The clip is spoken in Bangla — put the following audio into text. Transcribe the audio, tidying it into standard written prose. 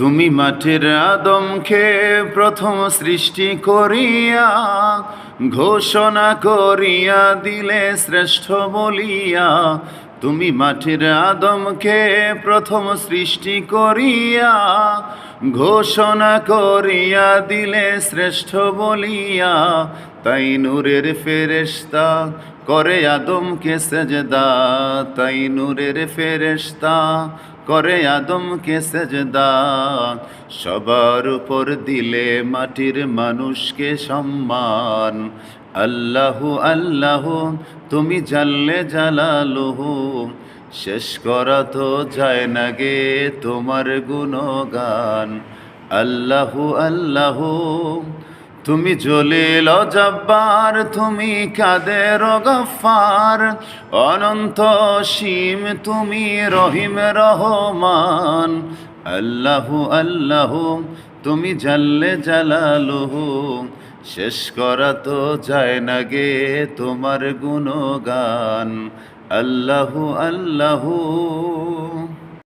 তুমি মাটির আদমকে প্রথম সৃষ্টি করিয়া ঘোষণা করিয়া দিলে শ্রেষ্ঠ বলিয়া। তুমি মাটির আদমকে প্রথম সৃষ্টি করিয়া ঘোষণা করিয়া দিলে শ্রেষ্ঠ বলিয়া। তাই নূরের ফেরেশতা করে আদমকে সেজদা, তাই নূরের ফেরেশতা করে আদমকে সেজদা। সবার উপর দিলে মাটির মানুষকে সম্মান। আল্লাহু আল্লাহু তুমি জাল্লে জালালুহু, শেষ করা তো যায় না গে তোমার গুণগান। আল্লাহু আল্লাহু তুমি জলিল জব্বার, তুমি কাদের গফফার, অনন্ত অসীম তুমি রহিম রহমান। আল্লাহু আল্লাহু তুমি জাল্লে জালালুহু, শেষ করা তো যায় না গে তোমার গুণগান। আল্লাহু আল্লাহু।